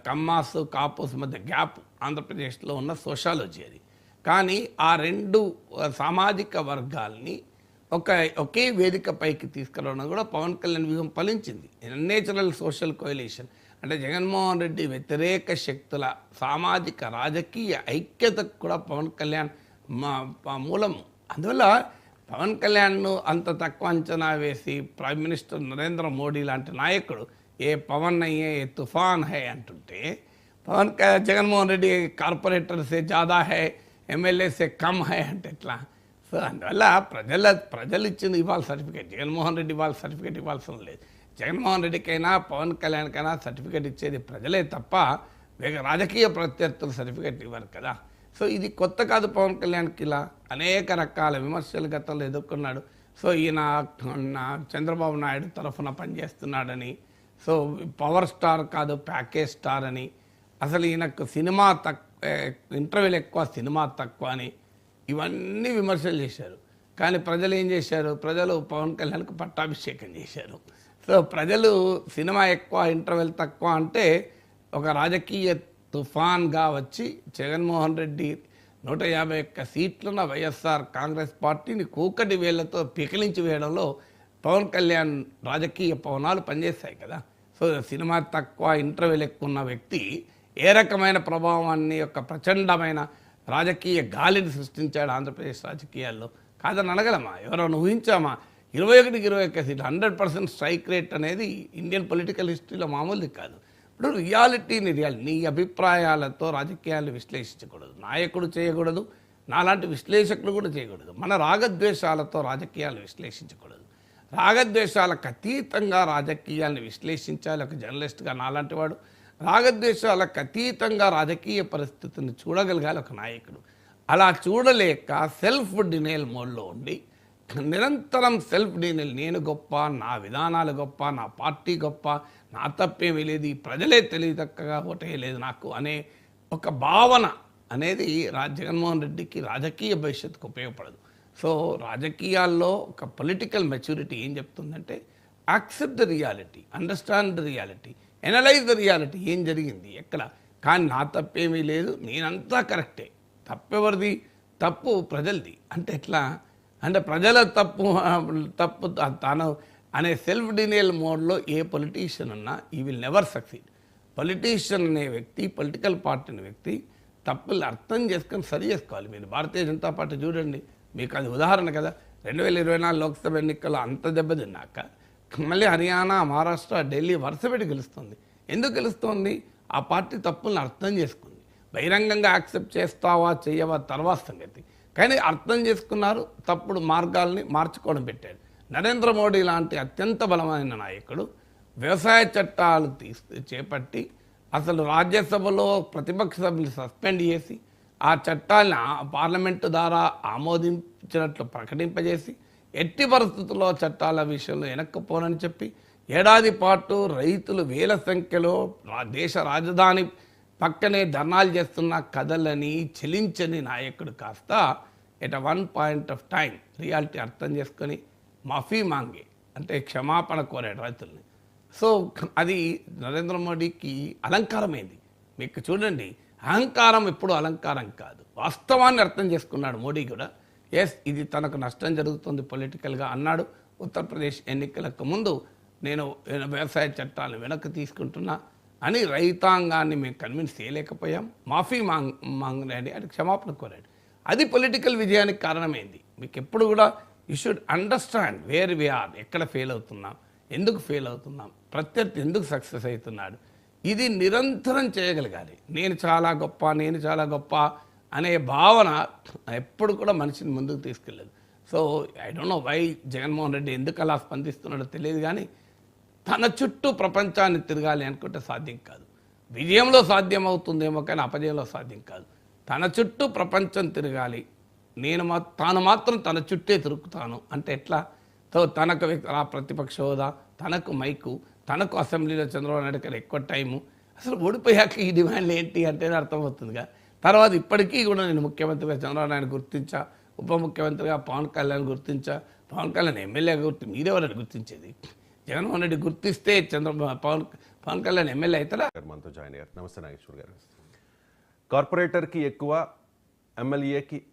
కమ్మాస్ కాపుస్ మధ్య గ్యాప్ ఆంధ్రప్రదేశ్లో ఉన్న సోషాలజీ అది. కానీ ఆ రెండు సామాజిక వర్గాల్ని ఒకే వేదిక పైకి తీసుకురావడం కూడా పవన్ కళ్యాణ్ వ్యూహం ఫలించింది. నేచురల్ సోషల్ కోయలేషన్ అంటే జగన్మోహన్ రెడ్డి వ్యతిరేక శక్తుల సామాజిక రాజకీయ ఐక్యతకు కూడా పవన్ కళ్యాణ్ మూలము. అందువల్ల పవన్ కళ్యాణ్ను అంత తక్కువ అంచనా వేసి ప్రైమ్ మినిస్టర్ నరేంద్ర మోడీ లాంటి నాయకుడు ఏ పవన్ అయ్యే ఏ తుఫాన్ హై అంటుంటే జగన్మోహన్ రెడ్డి కార్పొరేటర్ సే జాదా హై ఎమ్మెల్యే సే కమ్ హై అంటే ఎట్లా? సో అందువల్ల ప్రజలు ఇచ్చింది ఇవ్వాలి సర్టిఫికేట్, జగన్మోహన్ రెడ్డి ఇవ్వాలి సర్టిఫికేట్ ఇవ్వాల్సిన లేదు. జగన్మోహన్ రెడ్డికైనా పవన్ కళ్యాణ్కైనా సర్టిఫికేట్ ఇచ్చేది ప్రజలే తప్ప రాజకీయ ప్రత్యర్థులు సర్టిఫికేట్ ఇవ్వరు కదా. సో ఇది కొత్త కాదు పవన్ కళ్యాణ్కి. ఇలా అనేక రకాల విమర్శలు గతంలో ఎదుర్కొన్నాడు. సో ఈయన చంద్రబాబు నాయుడు తరఫున పనిచేస్తున్నాడని, సో పవర్ స్టార్ కాదు ప్యాకేజ్ స్టార్ అని, అసలు ఈయనకు సినిమా ఇంటర్వ్యూలు ఎక్కువ సినిమా తక్కువ అని ఇవన్నీ విమర్శలు చేశారు. కానీ ప్రజలు ఏం చేశారు? ప్రజలు పవన్ కళ్యాణ్కు పట్టాభిషేకం చేశారు. సో ప్రజలు సినిమా ఎక్కువ ఇంటర్వ్యూలు తక్కువ అంటే ఒక రాజకీయ తుఫాన్గా వచ్చి జగన్మోహన్ రెడ్డి 151 సీట్లున్న వైఎస్ఆర్ కాంగ్రెస్ పార్టీని కూకటి వేళ్లతో పికిలించి వేయడంలో పవన్ కళ్యాణ్ రాజకీయ పవనాలు పనిచేస్తాయి కదా. సో సినిమా తక్కువ ఇంటర్వ్యూలు ఎక్కువ ఉన్న వ్యక్తి ఏ రకమైన ప్రభావాన్ని ఒక ప్రచండమైన రాజకీయ గాలిని సృష్టించాడు ఆంధ్రప్రదేశ్ రాజకీయాల్లో కాదని అనగలమా? ఎవరైనా ఊహించామా? 21 సీట్లు 100% స్ట్రైక్ రేట్ అనేది ఇండియన్ పొలిటికల్ హిస్టరీలో మామూలుది కాదు. ఇప్పుడు రియాలిటీని నీ అభిప్రాయాలతో రాజకీయాలు విశ్లేషించకూడదు, నాయకుడు చేయకూడదు, నాలాంటి విశ్లేషకులు కూడా చేయకూడదు. మన రాగద్వేషాలతో రాజకీయాలు విశ్లేషించకూడదు. రాగద్వేషాలకు అతీతంగా రాజకీయాలను విశ్లేషించాలి ఒక జర్నలిస్ట్గా నాలాంటి వాడు. రాగద్వేషాలకు అతీతంగా రాజకీయ పరిస్థితిని చూడగలగాలి ఒక నాయకుడు. అలా చూడలేక సెల్ఫ్ డినైల్ మోడ్లో ఉండి నిరంతరం సెల్ఫ్ డినైల్, నేను గొప్ప, నా విధానాలు గొప్ప, నా పార్టీ గొప్ప, నా తప్పేమీ లేదు, ఈ ప్రజలే తెలియదక్కగా ఓటేయలేదు నాకు అనే ఒక భావన అనేది జగన్మోహన్ రెడ్డికి రాజకీయ భవిష్యత్తుకు ఉపయోగపడదు. సో రాజకీయాల్లో ఒక పొలిటికల్ మెచ్యూరిటీ ఏం చెప్తుందంటే accept the reality, understand the reality, analyse the reality, ఏం జరిగింది ఎక్కడ. కానీ నా తప్పేమీ లేదు, నేనంతా కరెక్టే, తప్పెవరిది? తప్పు ప్రజలది. అంటే ఎట్లా అంటే ప్రజల తప్పు తను అనే సెల్ఫ్ డినియల్ మోడ్లో ఏ పొలిటీషియన్ ఉన్నా ఈ విల్ నెవర్ సక్సీడ్. పొలిటీషియన్ అనే వ్యక్తి, పొలిటికల్ పార్టీ అనే వ్యక్తి తప్పులు అర్థం చేసుకొని సరి చేసుకోవాలి. మీరు భారతీయ జనతా పార్టీ చూడండి, మీకు అది ఉదాహరణ కదా. 2024 లోక్సభ ఎన్నికల్లో అంత దెబ్బతిన్నాక మళ్ళీ హర్యానా, మహారాష్ట్ర, ఢిల్లీ వరుసపెట్టి గెలుస్తుంది. ఎందుకు గెలుస్తుంది? ఆ పార్టీ తప్పులను అర్థం చేసుకుంది. బహిరంగంగా యాక్సెప్ట్ చేస్తావా చేయవా తర్వాత సంగతి, కానీ అర్థం చేసుకున్నారు, తప్పుడు మార్గాల్ని మార్చుకోవడం పెట్టాడు. నరేంద్ర మోడీ లాంటి అత్యంత బలమైన నాయకుడు వ్యవసాయ చట్టాలు చేపట్టి అసలు రాజ్యసభలో ప్రతిపక్ష సభ్యులు సస్పెండ్ చేసి ఆ చట్టాలను పార్లమెంటు ద్వారా ఆమోదించినట్లు ప్రకటింపజేసి ఎట్టి పరిస్థితుల్లో చట్టాల విషయంలో వెనక్కిపోనని చెప్పి ఏడాది పాటు రైతులు వేల సంఖ్యలో దేశ రాజధాని పక్కనే ధర్నాలు చేస్తున్న కథలని చెలించని నాయకుడు కాస్త at one point of time reality అర్థం చేసుకొని మాఫీ మాంగే అంటే క్షమాపణ కోరాడు రైతుల్ని. సో అది నరేంద్ర మోడీకి అలంకారమైంది. మీకు చూడండి, అహంకారం ఎప్పుడు అలంకారం కాదు, వాస్తవాన్ని అర్థం చేసుకున్నాడు మోడీ కూడా. ఎస్, ఇది తనకు నష్టం జరుగుతుంది పొలిటికల్గా అన్నాడు. ఉత్తరప్రదేశ్ ఎన్నికలకు ముందు నేను వ్యవసాయ చట్టాలను వెనక్కి తీసుకుంటున్నా అని రైతాంగాన్ని మేము కన్విన్స్ చేయలేకపోయాం, మాఫీ మాంగండి అని క్షమాపణ కోరాడు. అది పొలిటికల్ విజయానికి కారణమైంది. మీకు ఎప్పుడు కూడా you should understand where we are, ఎక్కడ ఫెయిల్ అవుతున్నాం, ఎందుకు ఫెయిల్ అవుతున్నాం, ప్రత్యర్థి ఎందుకు సక్సెస్ అవుతున్నాడు, ఇది నిరంతరం చేయగలగాలి. నేను చాలా గొప్ప అనే భావన ఎప్పుడు కూడా మనిషిని ముందుకు తీసుకెళ్ళదు. So I don't know why Jaganmohan Reddy ఎందుకు అలా స్పందిస్తున్నాడో తెలియదు, కానీ తన చుట్టూ ప్రపంచాన్ని తిరగాలి అనుకుంటే సాధ్యం కాదు. విజయంలో సాధ్యం అవుతుందేమో కానీ అపజయంలో సాధ్యం కాదు. తన చుట్టూ ప్రపంచం తిరగాలి, తాను మాత్రం తన చుట్టే తిరుగుతాను అంటే ఎట్లా? సో తనకు ప్రతిపక్ష హోదా, తనకు మైకు, తనకు అసెంబ్లీలో చంద్రబాబు నాయుడు గారు ఎక్కువ టైము, అసలు ఓడిపోయాక ఈ డిమాండ్లు ఏంటి అంటేనే అర్థమవుతుందిగా. తర్వాత ఇప్పటికీ కూడా నేను ముఖ్యమంత్రిగా చంద్రబాబు నాయుడు గుర్తించా, ఉప ముఖ్యమంత్రిగా పవన్ కళ్యాణ్ గుర్తించా, పవన్ కళ్యాణ్ ఎమ్మెల్యేగా మీరెవరని గుర్తించేది? జగన్మోహన్ రెడ్డి గుర్తిస్తే పవన్ కళ్యాణ్ ఎమ్మెల్యే అవుతారా? మనతో జాయిన్ అయ్యారు. నమస్తే నాగేశ్వర్ గారు. కార్పొరేటర్కి ఎక్కువ, ఎమ్మెల్యేకి